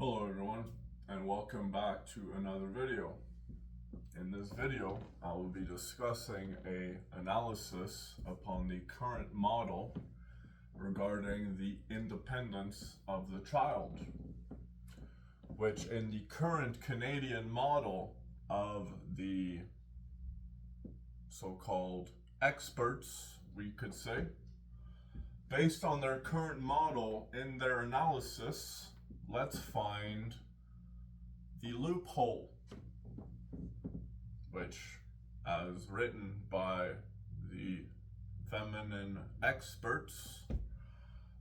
Hello everyone, and welcome back to another video. In this video, I will be discussing an analysis upon the current model regarding the independence of the child, which in the current Canadian model of the so-called experts, we could say, based on their current model in their analysis, let's find the loophole, which, as written by the feminine experts,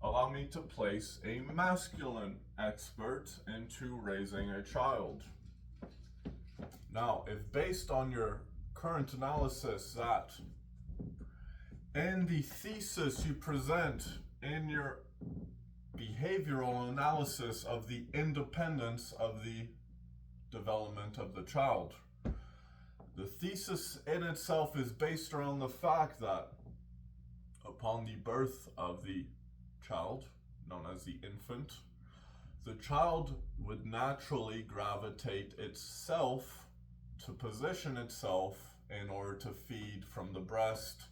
allow me to place a masculine expert into raising a child. Now, if based on your current analysis that in the thesis you present in your behavioral analysis of the independence of the development of the child, the thesis in itself is based around the fact that upon the birth of the child, known as the infant, the child would naturally gravitate itself to position itself in order to feed from the breast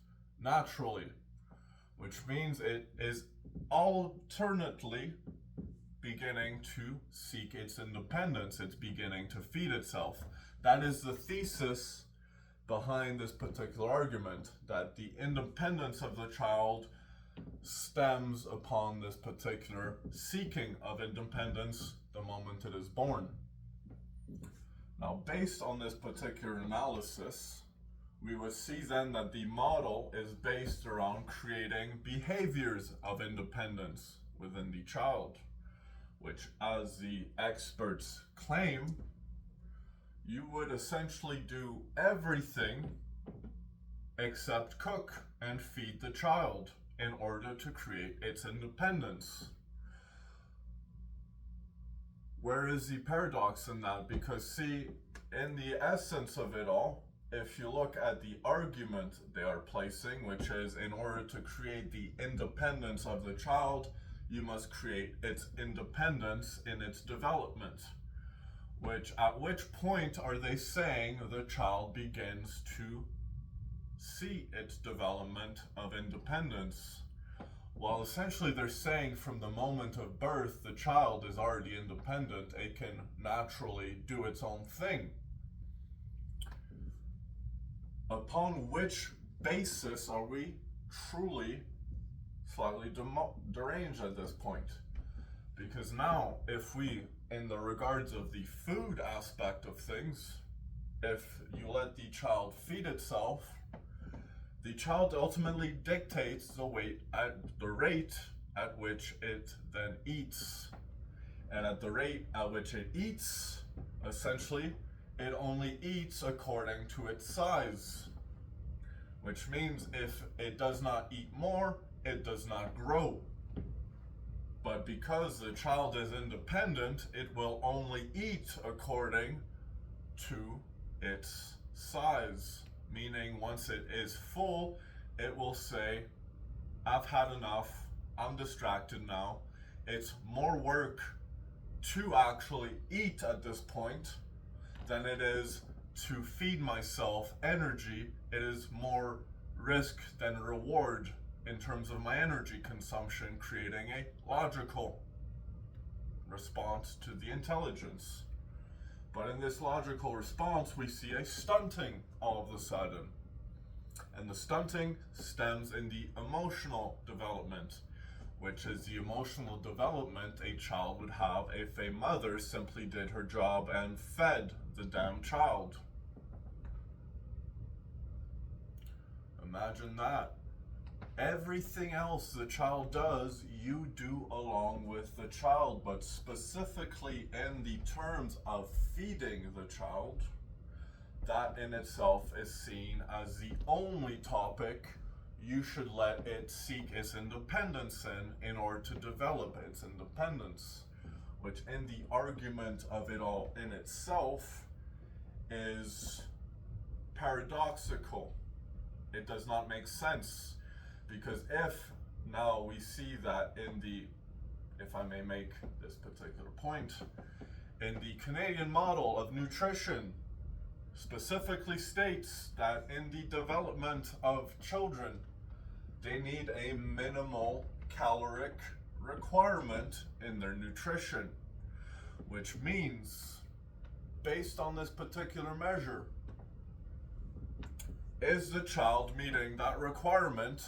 naturally, which means it is alternately beginning to seek its independence. It's beginning to feed itself. That is the thesis behind this particular argument, that the independence of the child stems upon this particular seeking of independence the moment it is born. Now, based on this particular analysis, we would see then that the model is based around creating behaviors of independence within the child, which, as the experts claim, you would essentially do everything except cook and feed the child in order to create its independence. Where is the paradox in that? Because, see, in the essence of it all, if you look at the argument they are placing, which is in order to create the independence of the child, you must create its independence in its development. At which point are they saying the child begins to see its development of independence? Well, essentially they're saying from the moment of birth, the child is already independent. It can naturally do its own thing. Upon which basis are we truly slightly deranged at this point? Because now, if we, in the regards of the food aspect of things, if you let the child feed itself, the child ultimately dictates the rate at which it then eats. And at the rate at which it eats, essentially, it only eats according to its size, which means if it does not eat more, it does not grow. But because the child is independent, it will only eat according to its size, meaning once it is full, it will say, I've had enough, I'm distracted now. It's more work to actually eat at this point than it is to feed myself energy. It is more risk than reward in terms of my energy consumption, creating a logical response to the intelligence. But in this logical response, we see a stunting all of a sudden. And the stunting stems in the emotional development, which is the emotional development a child would have if a mother simply did her job and fed the damn child. Imagine that. Everything else the child does, you do along with the child, but specifically in the terms of feeding the child, that in itself is seen as the only topic you should let it seek its independence in order to develop its independence, which in the argument of it all in itself is paradoxical. It does not make sense, because if now we see that in the if I may make this particular point, in the Canadian model of nutrition, specifically states that in the development of children, they need a minimal caloric requirement in their nutrition, which means, based on this particular measure, is the child meeting that requirement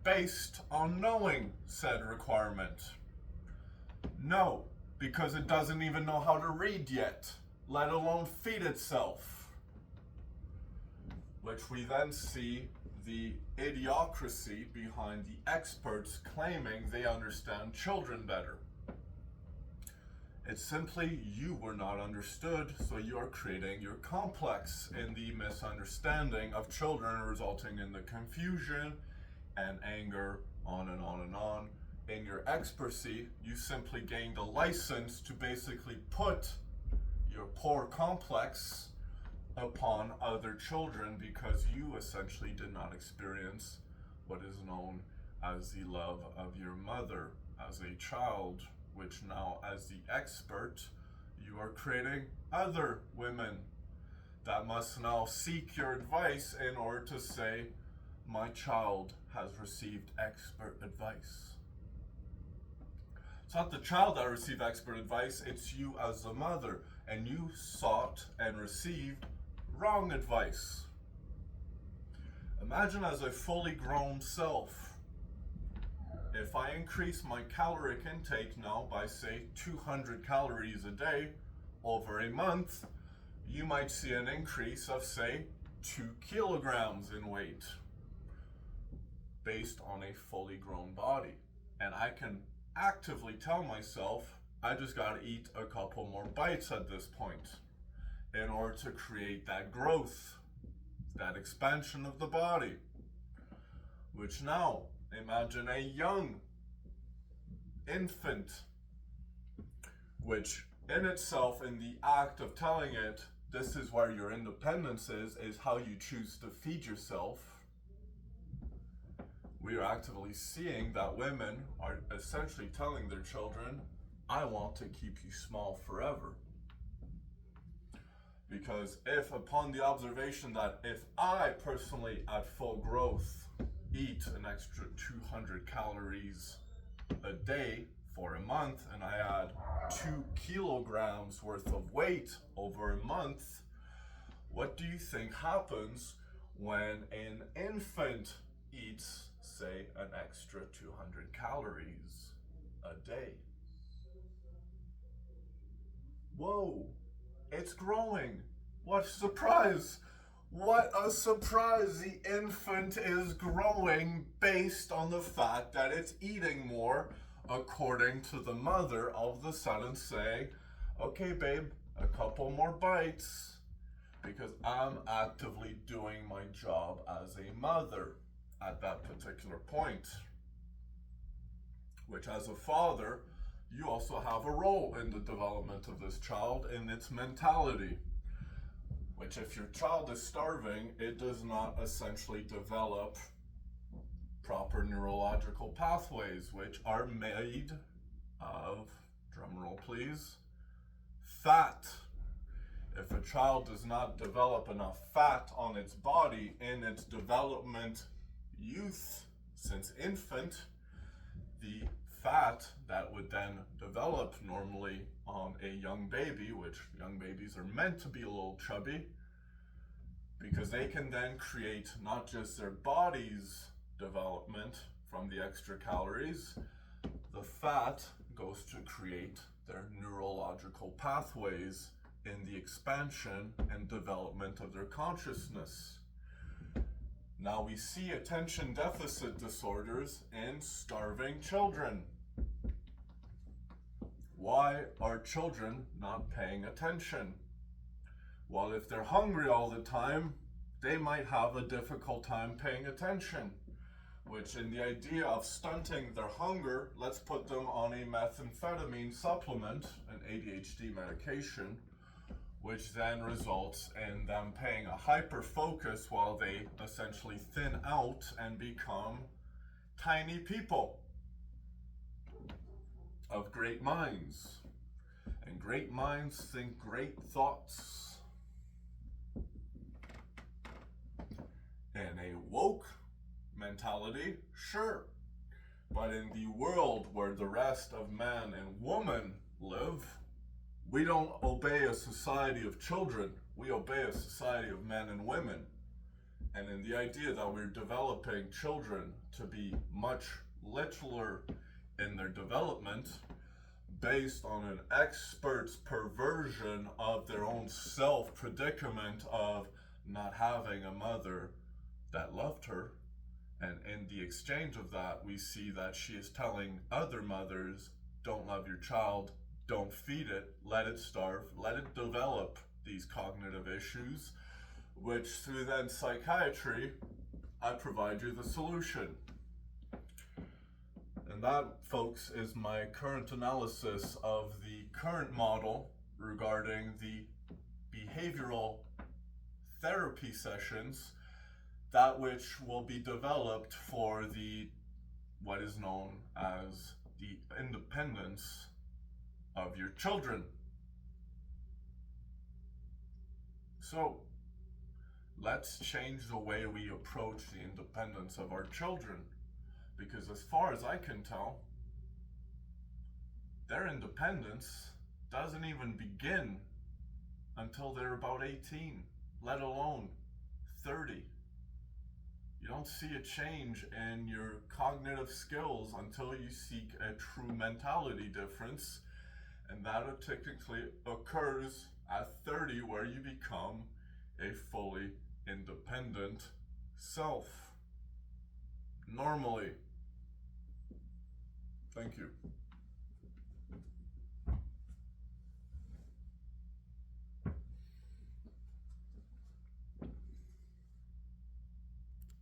based on knowing said requirement? No, because it doesn't even know how to read yet, let alone feed itself. Which we then see the idiocracy behind the experts claiming they understand children better. It's simply you were not understood, so you are creating your complex in the misunderstanding of children, resulting in the confusion and anger, on and on and on. In your expertise, you simply gained a license to basically put your poor complex upon other children because you essentially did not experience what is known as the love of your mother as a child, which now, as the expert, you are creating other women that must now seek your advice in order to say, my child has received expert advice. It's not the child that received expert advice, it's you as the mother, and you sought and received wrong advice. Imagine as a fully grown self, if I increase my caloric intake now by say 200 calories a day over a month, you might see an increase of say 2 kilograms in weight based on a fully grown body. And I can actively tell myself, I just gotta eat a couple more bites at this point in order to create that growth, that expansion of the body. Which now, imagine a young infant, which in itself, in the act of telling it, this is where your independence is how you choose to feed yourself. We are actively seeing that women are essentially telling their children, I want to keep you small forever. Because if upon the observation that if I personally at full growth eat an extra 200 calories a day for a month and I add 2 kilograms worth of weight over a month, what do you think happens when an infant eats, say, an extra 200 calories a day? Whoa, it's growing. What a surprise! What a surprise! The infant is growing based on the fact that it's eating more, according to the mother all of a sudden saying, okay babe, a couple more bites, because I'm actively doing my job as a mother at that particular point. Which, as a father, you also have a role in the development of this child in its mentality. Which, if your child is starving, it does not essentially develop proper neurological pathways, which are made of, drumroll please, fat. If a child does not develop enough fat on its body in its development youth, since infant, the fat that would then develop normally on a young baby, which young babies are meant to be a little chubby, because they can then create not just their body's development from the extra calories, the fat goes to create their neurological pathways in the expansion and development of their consciousness. Now we see attention deficit disorders in starving children. Why are children not paying attention? Well, if they're hungry all the time, they might have a difficult time paying attention. Which, in the idea of stunting their hunger, let's put them on a methamphetamine supplement, an ADHD medication, which then results in them paying a hyper focus while they essentially thin out and become tiny people. of great minds. And great minds think great thoughts. In a woke mentality, sure. But in the world where the rest of man and woman live, we don't obey a society of children. We obey a society of men and women. And in the idea that we're developing children to be much littler in their development, based on an expert's perversion of their own self-predicament of not having a mother that loved her. And in the exchange of that, we see that she is telling other mothers, don't love your child, don't feed it, let it starve, let it develop these cognitive issues, which through then psychiatry, I provide you the solution. And that, folks, is my current analysis of the current model regarding the behavioral therapy sessions, that which will be developed for the what is known as the independence of your children. So, let's change the way we approach the independence of our children. Because as far as I can tell, their independence doesn't even begin until they're about 18, let alone 30. You don't see a change in your cognitive skills until you seek a true mentality difference. And that typically occurs at 30, where you become a fully independent self. Normally. Thank you.